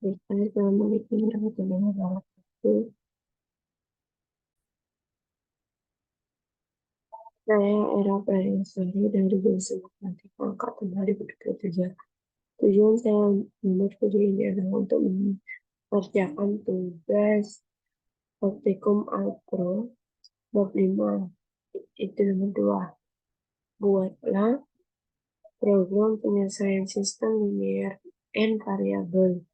Assalamualaikum warahmatullahi wabarakatuh. Saya Era Pranasari dari Jurusan Matematika Angkatan 2023. Tujuan saya membuat video ini adalah untuk mengerjakan tugas praktikum Alpro bab 5. Itu nomor 2. Buatlah program penyelesaian sistem linear n variabel.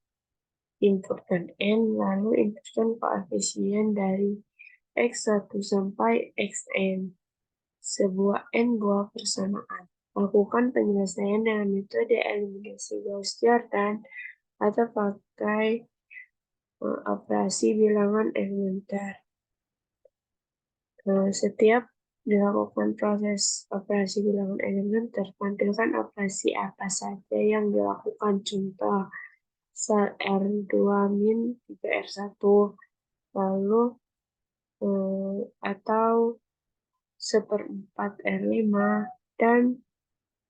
Inputkan n, lalu inputkan koefisien dari x1 sampai xn. Sebuah n buah persamaan. Lakukan penyelesaian dengan metode eliminasi Gauss-Jordan atau pakai operasi bilangan elementer. Setiap dilakukan proses operasi bilangan elementer, tampilkan operasi apa saja yang dilakukan. Contoh, sel R2-min 3R1, lalu atau 1/4R5, dan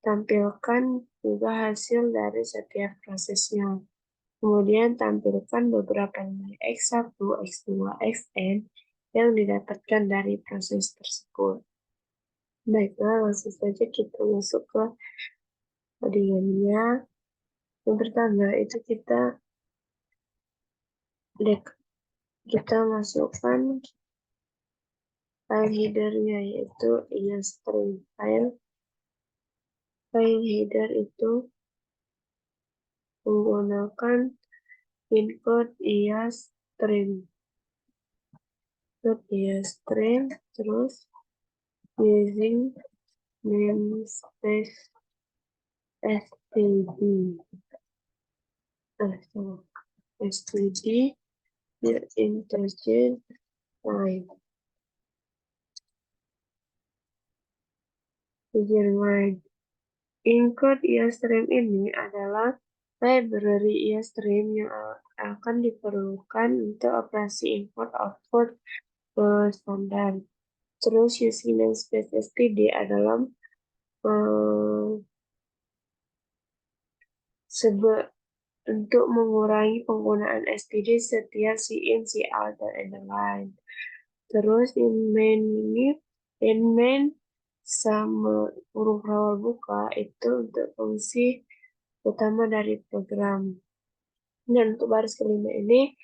tampilkan juga hasil dari setiap prosesnya. Kemudian tampilkan beberapa nilai X1, X2, Xn yang didapatkan dari proses tersebut. Baiklah, langsung saja kita masuk ke codingannya. Yang pertama itu kita masukkan file headernya, yaitu iostream. File header itu menggunakan include iostream. Terus using namespace std with integer line. Include iostream ini adalah library iostream yang akan diperlukan untuk operasi import-output standar. Terus using namespace std adalah untuk mengurangi penggunaan std setiap in, out, dan lain-lain. Terus in main sama huruf rawal buka itu untuk fungsi utama dari program. Dan untuk baris kelima ini,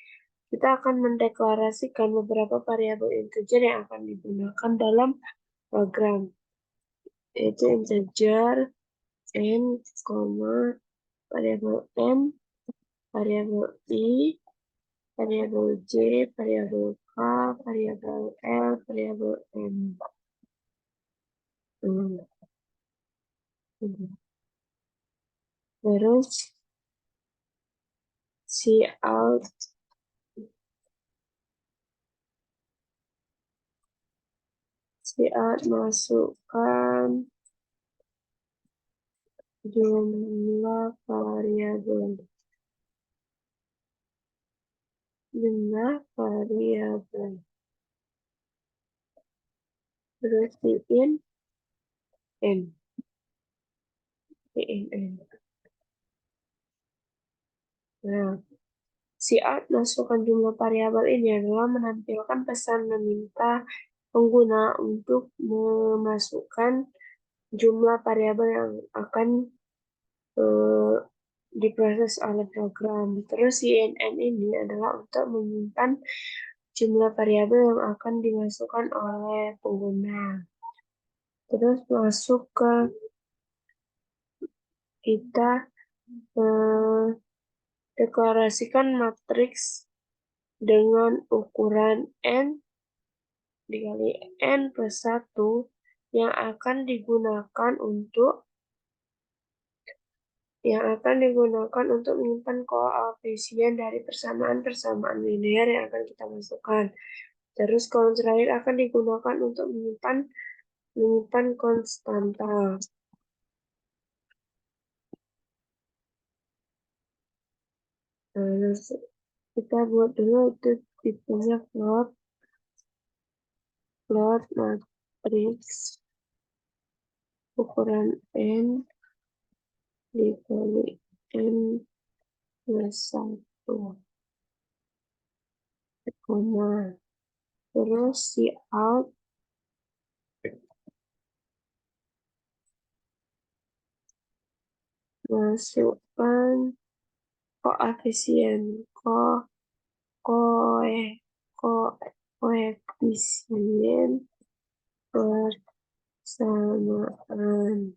kita akan mendeklarasikan beberapa variabel integer yang akan digunakan dalam program, yaitu integer n, variabel m, variabel i, variabel j, variabel k, variabel l, variabel m. Terus cout masukkan jumlah variabel. Terus in n. Nah, cout masukkan jumlah variabel ini adalah menampilkan pesan meminta pengguna untuk memasukkan jumlah variabel yang akan diproses oleh program. Terus cnn ini adalah untuk menyimpan jumlah variabel yang akan dimasukkan oleh pengguna. Terus masuk ke kita deklarasikan matriks dengan ukuran n dikali n plus 1 yang akan digunakan untuk menyimpan koefisien dari persamaan linear yang akan kita masukkan. Terus kolom terakhir akan digunakan untuk menyimpan konstanta. Nah, kita buat dulu itu tipenya plot matriks ukuran n dikali n plus 1 koma. Terus si out masukkan koefisien koe koefisien persamaan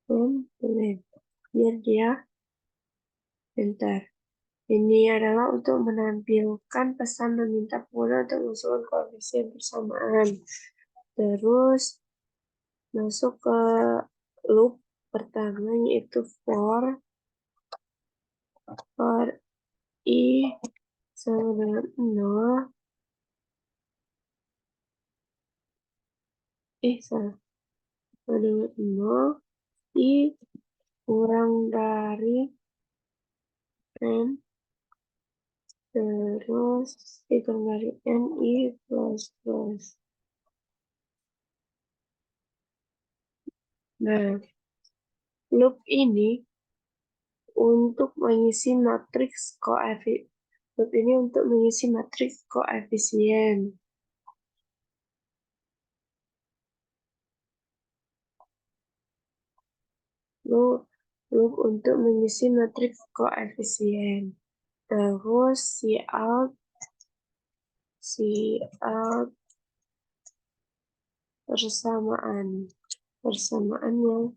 komponen biar dia bentar. Ini adalah untuk menampilkan pesan meminta pengguna untuk mengusulkan koefisien persamaan. Terus masuk ke loop pertama yaitu for i sama dengan 0 salah sama dengan 0 i kurang dari n terus i kurang dari n i plus plus. Nah, loop ini untuk mengisi matriks koefisien. Loop untuk mengisi matriks koefisien. Terus cout persamaan yang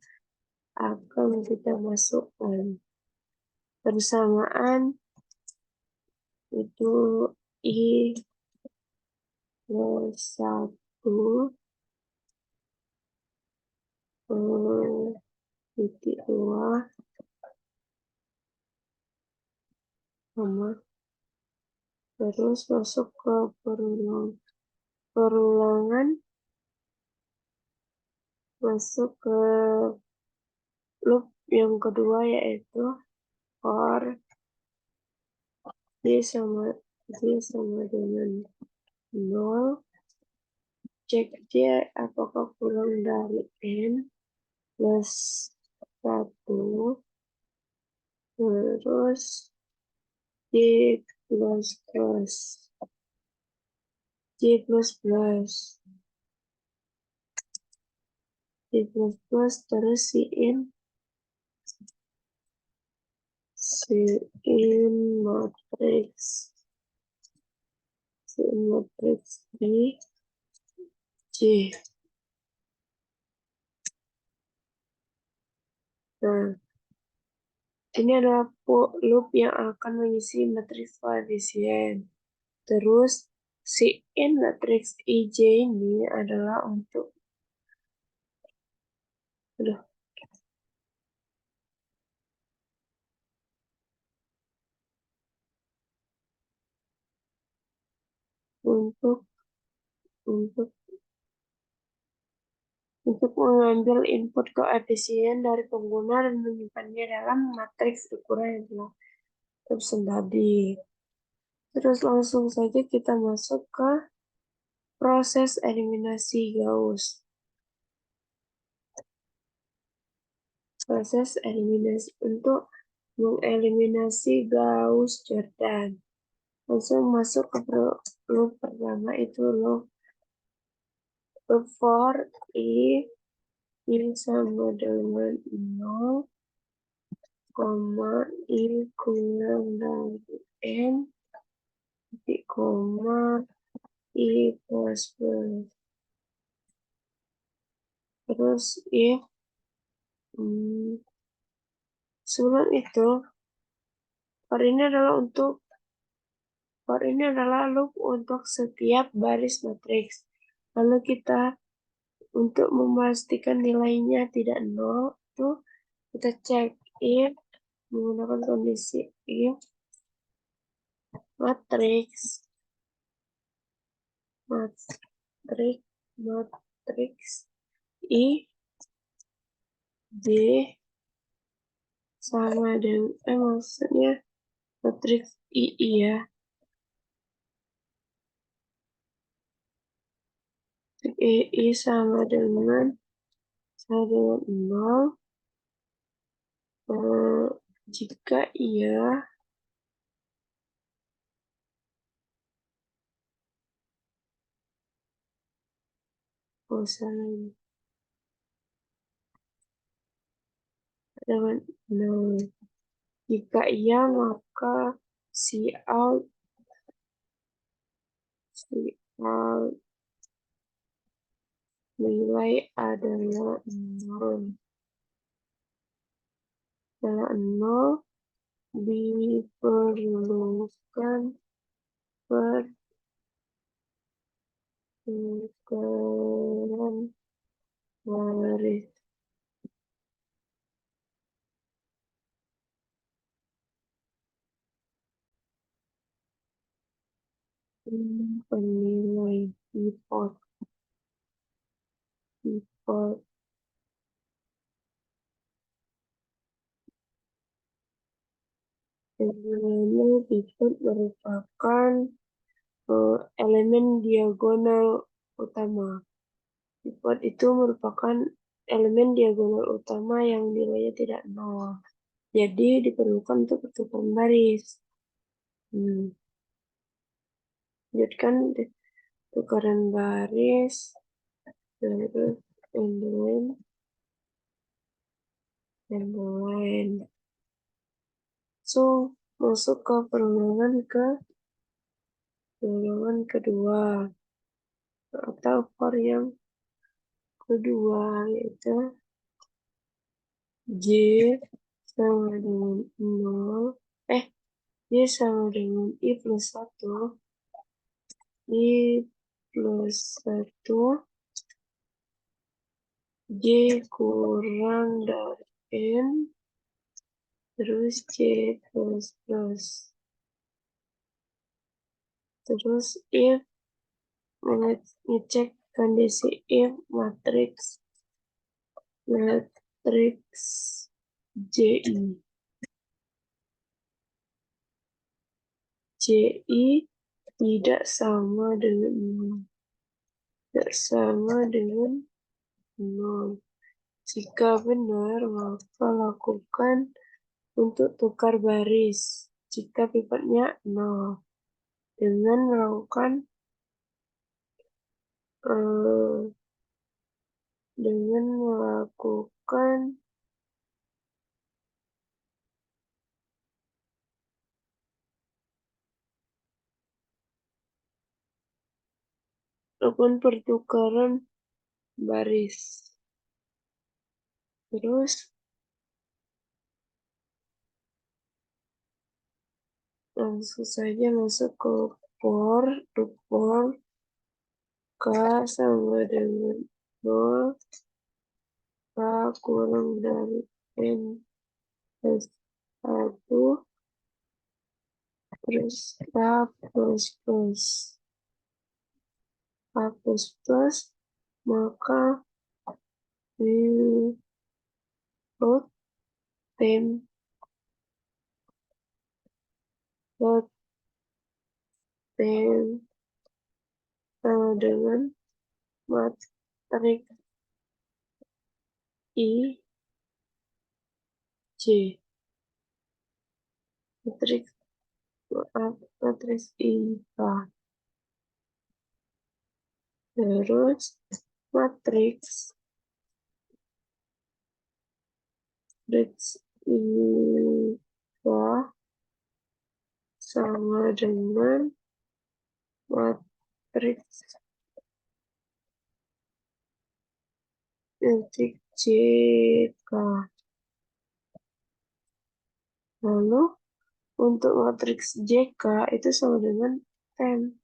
akan kita masukkan. Persamaan itu i plus 1 titik 2 sama terus masuk ke perulangan masuk ke loop yang kedua yaitu for d sama dengan 0, cek dia apakah kurang dari n plus 1, terus J plus plus terus sin matriks di J. Nah, ini adalah loop yang akan mengisi matriks koefisien. Terus sin matriks IJ ini adalah untuk untuk mengambil input koefisien dari pengguna dan menyimpannya dalam matriks ukuran yang telah tersusun tadi. Terus langsung saja kita masuk ke proses eliminasi Gauss. Proses eliminasi untuk mengeliminasi Gauss-Jordan. Langsung masuk ke loop pertama itu loop for i sama dengan 0, i kurang dari n, titik koma, i plus plus. Terus if sebelum itu for ini adalah loop untuk setiap baris matriks. Lalu kita untuk memastikan nilainya tidak 0 itu kita cek if menggunakan kondisi if matriks i j sama dengan maksudnya matriks ii ya. I sama dengan 0, Jika ia salah dengan 0. Jika iya, maka Cout nilai adalah 0. Adalah 0 diperlukan pertukaran baris. Penilai pivot elemen pivot merupakan elemen diagonal utama. Pivot itu merupakan elemen diagonal utama yang nilainya tidak nol. Jadi diperlukan untuk pertukaran baris. Lanjutkan tukaran baris, terus and lain. So, masuk ke perundangan kedua atau for yang kedua, yaitu J sama dengan 0, J sama dengan I plus 1, J kurang dari N, terus J plus plus. Terus if ngecek kondisi if matriks JI tidak sama dengan 0. Jika benar, maka lakukan untuk tukar baris jika pivotnya 0 dengan melakukan pertukaran baris. Terus langsung saja masuk ke for K sama dengan 0, K kurang dari N plus 1, terus K plus plus, maka pivot sama dengan matriks I J. Matriks I K. Terus matriks I K sama dengan matriks JK. Lalu untuk matriks JK itu sama dengan 10.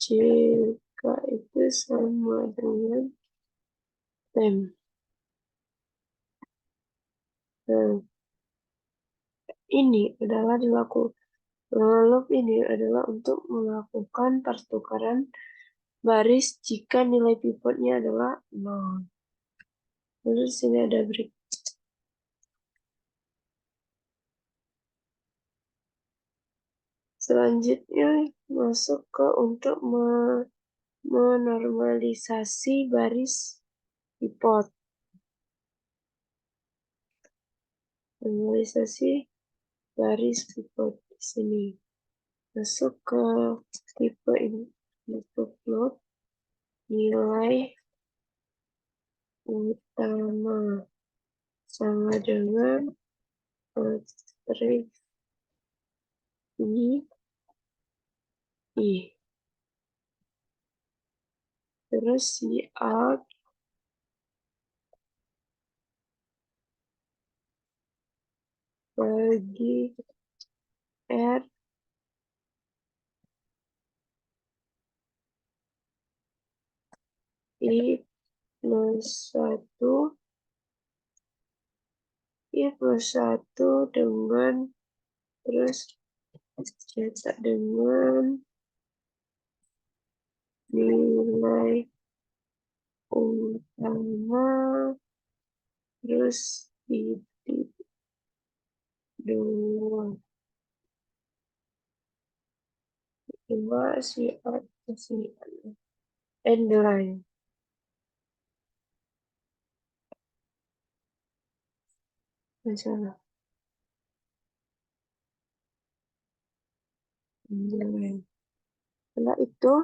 JK itu sama dengan 10. Nah, ini adalah untuk melakukan pertukaran baris jika nilai pivotnya adalah 0. Terus sini ada break. Selanjutnya masuk ke untuk menormalisasi baris pivot. Normalisasi baris pivot di sini. Masuk ke tipe ini, tipe plot, nilai utama sama dengan matriks I. Terus si out bagi R I plus 1 I plus 1 dengan terus cetak dengan nilai utama terus titik 2 si atas si endline. Masalah endline. Setelah itu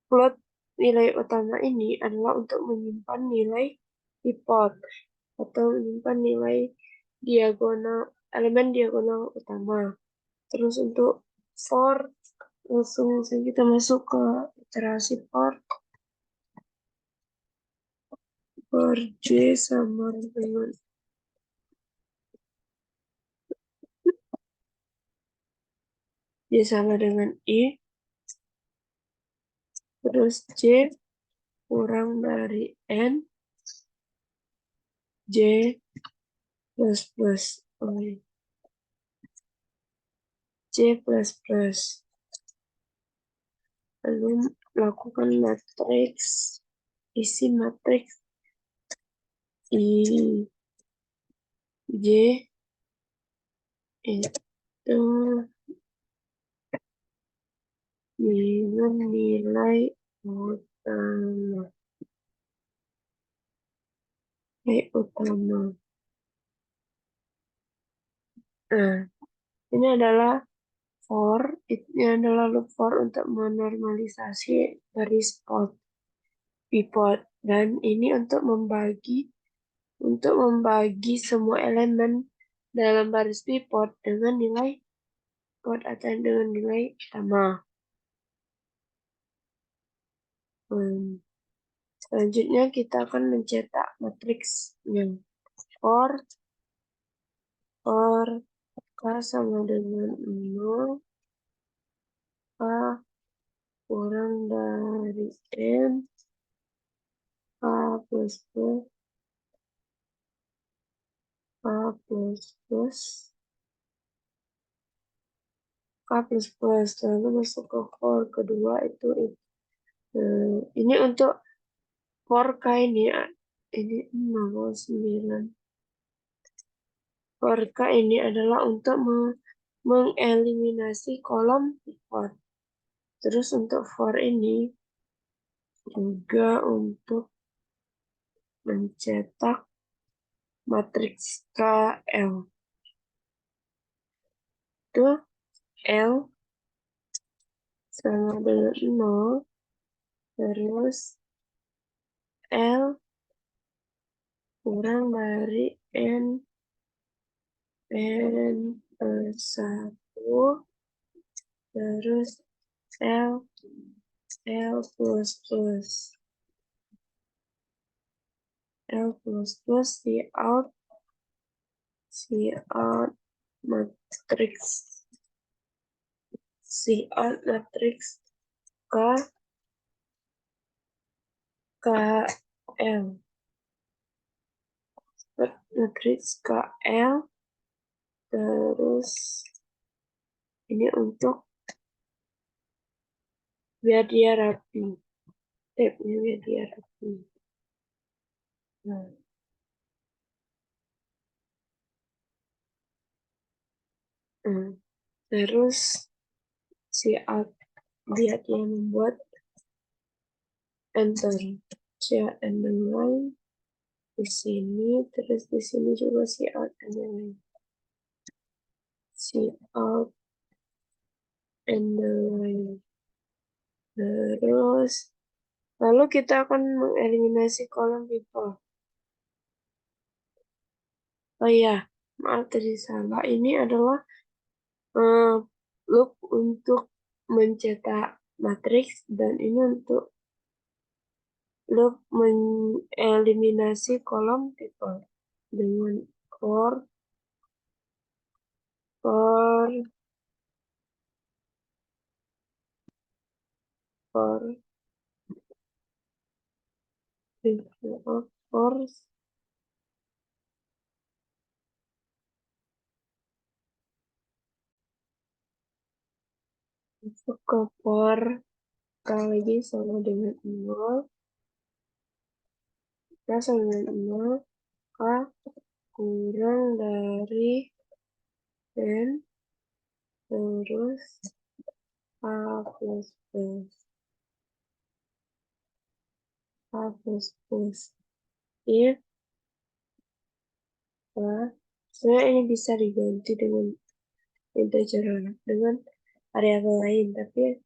plot nilai utama ini adalah untuk menyimpan nilai pivot atau menyimpan nilai diagonal elemen diagonal utama. Terus untuk for langsung saja kita masuk ke iterasi for J sama dengan I terus J kurang dari N J plus plus J plus plus lalu lakukan matriks isi matriks I J itu dengan nilai utama. Nah, ini adalah ini adalah loop for untuk menormalisasi baris pivot dan ini untuk membagi semua elemen dalam baris pivot dengan nilai pivot atau dengan nilai utama. Selanjutnya kita akan mencetak matriksnya. For K sama dengan 0, K kurang dari M, K plus plus, K plus plus, K plus plus, lalu masuk ke for kedua itu ini untuk for K ini 9. For K ini adalah untuk mengeliminasi kolom pivot. Terus untuk for ini juga untuk mencetak matriks KL. Itu L sama dengan 0, terus L kurang dari N plus 1, terus L plus plus. L plus plus matriks matriks KL matriks KL terus ini untuk biar dia rapi tabnya biar dia rapi. Nah, terus biar dia membuat enter endline di sini, terus di sini juga cout and the line. Cout and the line. Terus, lalu kita akan mengeliminasi kolom people. Oh iya, maaf tadi salah. Ini adalah loop untuk mencetak matriks dan ini untuk loop mengeliminasi kolom people dengan for for for for masuk ke for kali sama dengan 0 sama dengan 0 k kurang dari n terus a plus plus a plus plus if sebenarnya ini bisa diganti dengan integer dengan variabel lain, tapi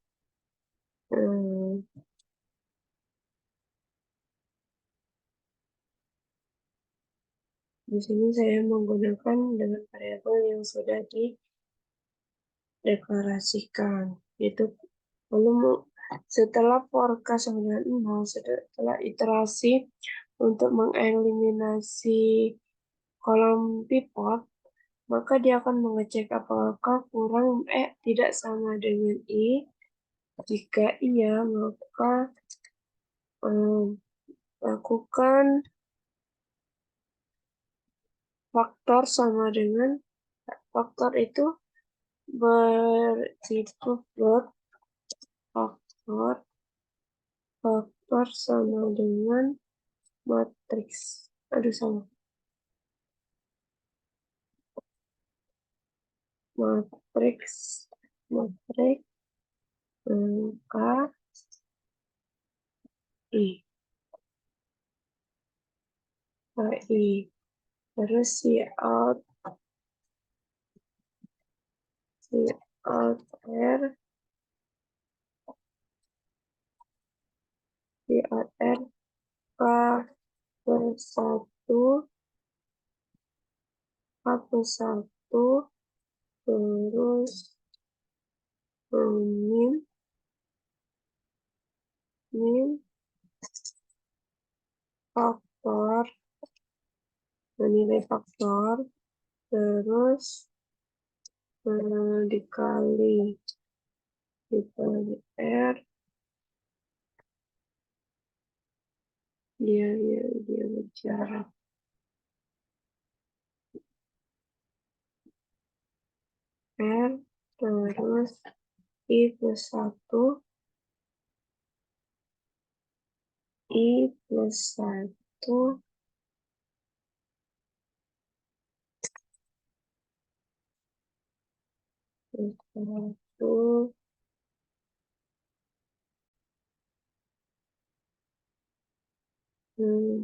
di sini saya menggunakan dengan variabel yang sudah dideklarasikan, yaitu lalu setelah for k sama dengan 0, setelah iterasi untuk mengeliminasi kolom pivot, maka dia akan mengecek apakah kurang tidak sama dengan i. Jika iya, maka lakukan faktor sama dengan faktor itu bertipe float. Faktor sama dengan matriks. Aduh, sama. Matriks angka I. Terus cout R K plus 1 K plus 1 terus min faktor nilai faktor terus dikali R, dia berjarak R terus I plus 1 plus 1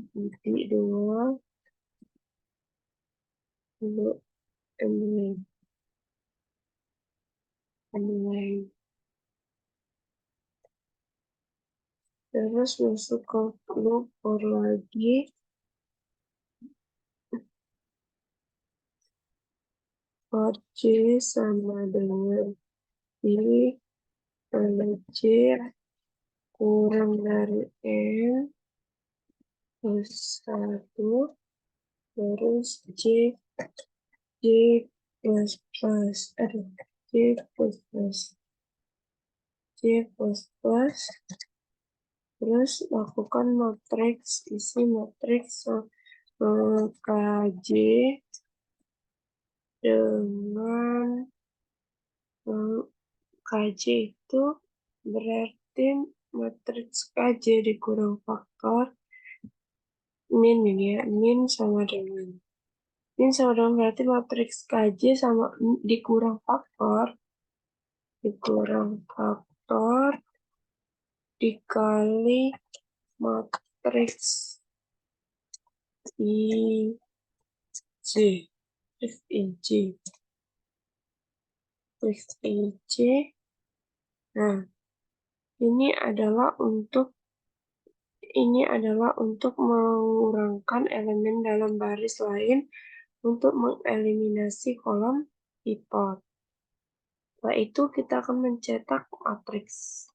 bagi 2 untuk mulai. Terus masuk ke loop for lagi. For C sama dengan I kali C kurang dari N plus 1 terus C plus plus terus lakukan matriks isi matriks KJ dengan KJ itu berarti matriks KJ dikurang faktor min ya, min sama dengan berarti matriks KJ sama dikurang faktor dikali matriks I, J, pref IJ, pref IJ. Nah, ini adalah untuk mengurangkan elemen dalam baris lain untuk mengeliminasi kolom pivot. Setelah itu kita akan mencetak matriks.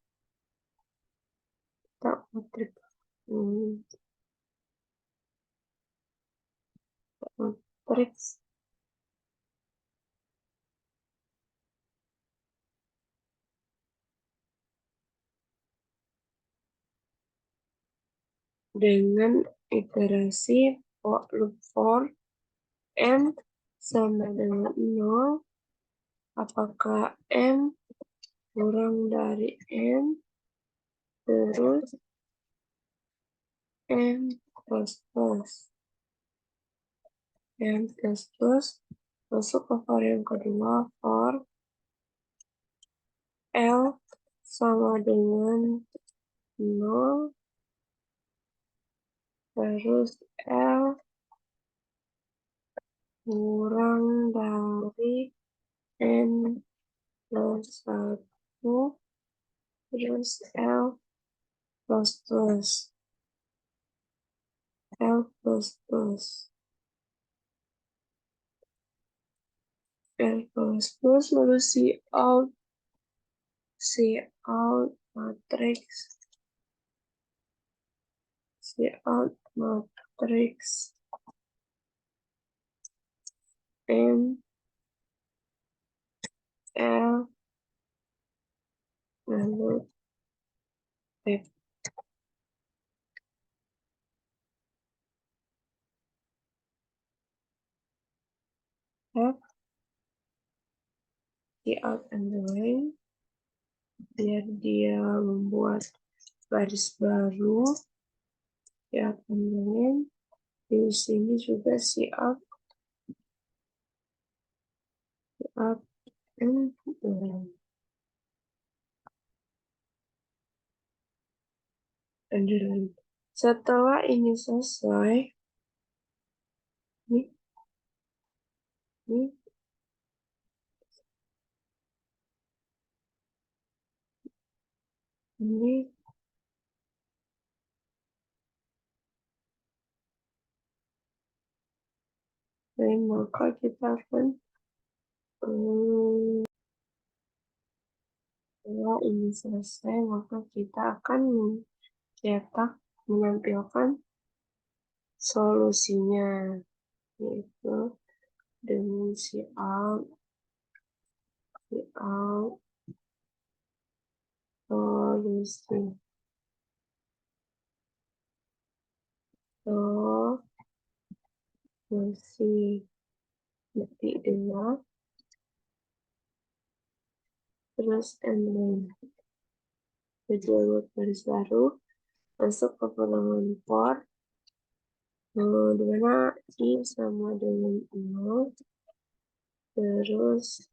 Matriks dengan iterasi loop for M sama dengan 0, apakah M kurang dari M, terus M plus plus, M plus plus, masuk ke for yang kedua, for L sama dengan 0, terus L kurang dari N plus 1, terus L plus plus, L plus plus, L plus plus, lalu Cout matriks, Cout matriks M, L, lalu F. F, Cout underline, biar dia membuat baris baru, Cout underline. Di sini juga Cout underline. Setelah ini selesai, nih, nih, ini, dan maka kita akan setelah ini selesai, maka kita akan menampilkan solusinya, yaitu dengan Cout solusi titik dua, terus ending. Jadi buat baris baru, masuk ke halaman for, di mana I sama dengan 0, terus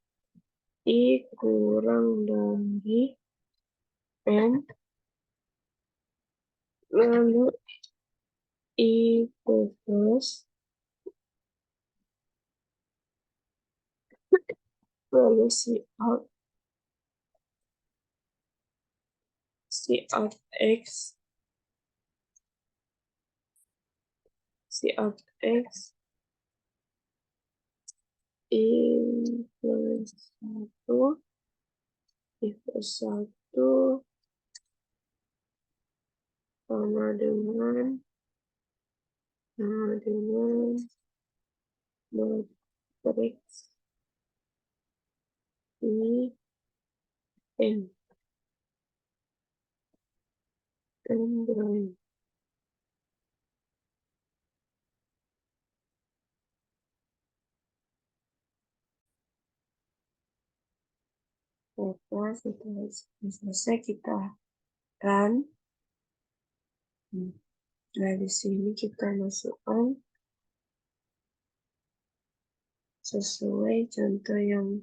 I kurang dari N, lalu I plus, lalu Cout X, Cout X, I plus 1, I plus 1, sama dengan matriks I N berani. Setelah selesai kita run. Nah, di sini kita masukkan sesuai yang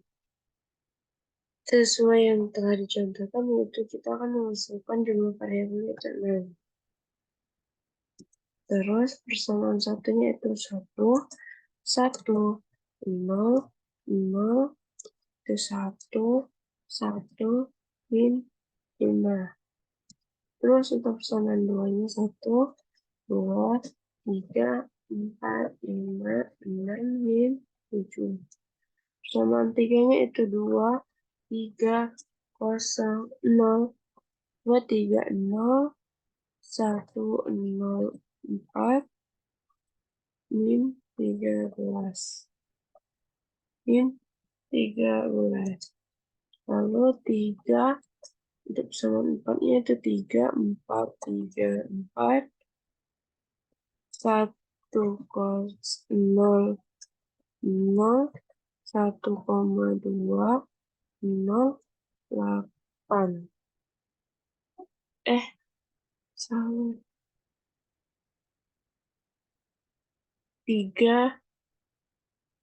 telah dicontohkan, yaitu kita akan memasukkan jumlah variabel itu 6. Terus persamaan satunya itu 1, 1, 0, 0, itu 1, 1, min 5. Terus untuk persamaan 2-nya 1, 2, 3, 4, 5, 6, min 7. Persamaan 3-nya itu 2, 3, 0, 0, 2, 3, 0, 1, 0, 4, min 13. Min 13. Lalu 3, untuk persamaan 4-nya itu 3, 4, 3, 4, 1, 0, 0, 1,2, 0, 8. Salah. 3,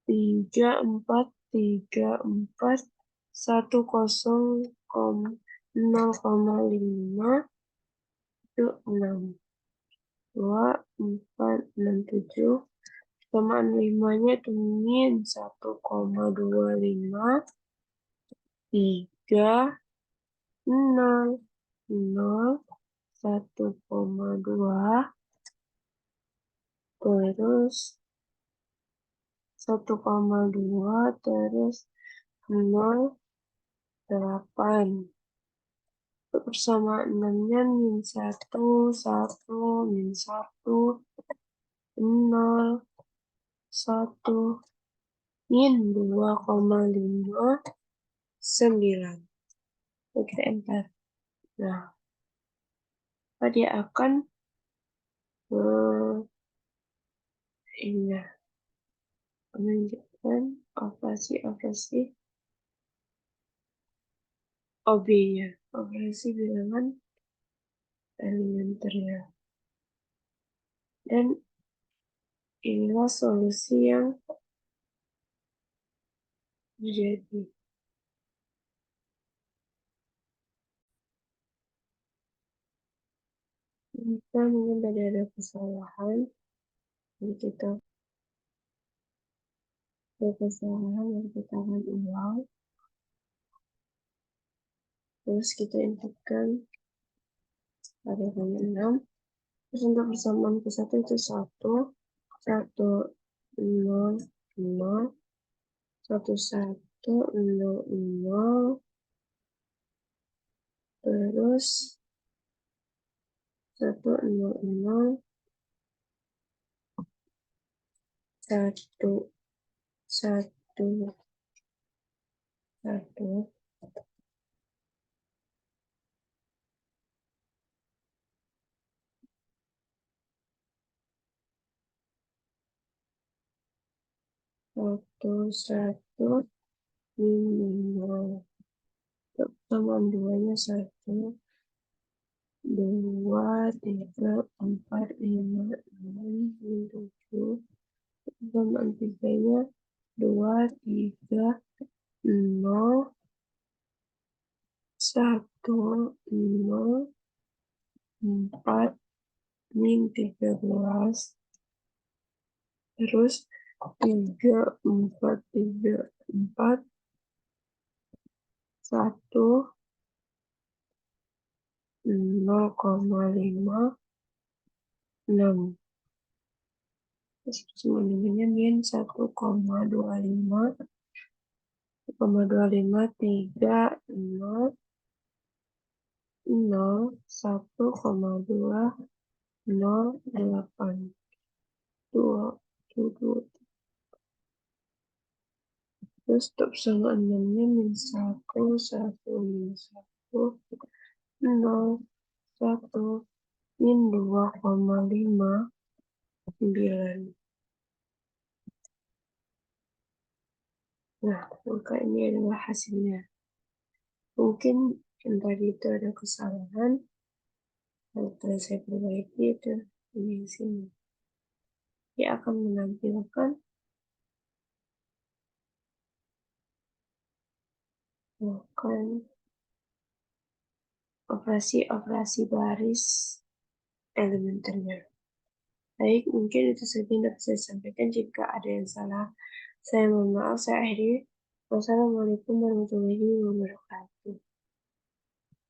3, 4, 3, 4, 1, 0,5, itu 6. 2, 4, 6, 7. Persamaan 5-nya itu min 1,25, 3, 0, 0, 1,2, terus 1,2, terus 0, 8. Persamaan 6-nya min 1, 1, min 1, 0, 1, min 2,5, 9. Kita enter. Nah, dia akan ini menunjukkan operasi OB-nya, operasi bilangan elementer ya. Dan inilah solusi yang terjadi. Kita mungkin tadi ada kesalahan, jadi kita yang kita akan ulang. Terus kita inputkan variabel 6. Terus untuk persamaan ke 1 itu 1, 1, 0, 0, 1, 1, 0, 0, terus 1, 0, 0, 1, 1, 1, satu, minimal. Pertemuan 2-nya 1, 2, 3, 4, 5, 6, 7. Pertemuan 3-nya 2, 3, 0, 1, 0, 4, min 13. Terus 3, 4, 3, 4, 1, 0,5, 6. Terus semuanya min 1,25, 3, 0, 0, 1,2, 0, 8, 2, 2. Terus untuk persamaan 6-nya min 1, 1, min 1, 0, 1, min 2,5, 9. Nah, maka ini adalah hasilnya. Mungkin yang tadi itu ada kesalahan, kalau saya perbaiki itu di sini. Dia akan menampilkan operasi-operasi baris elementernya. Baik, mungkin itu saja yang dapat saya sampaikan. Jika ada yang salah, saya mohon maaf. Saya akhiri. Wassalamualaikum warahmatullahi wabarakatuh.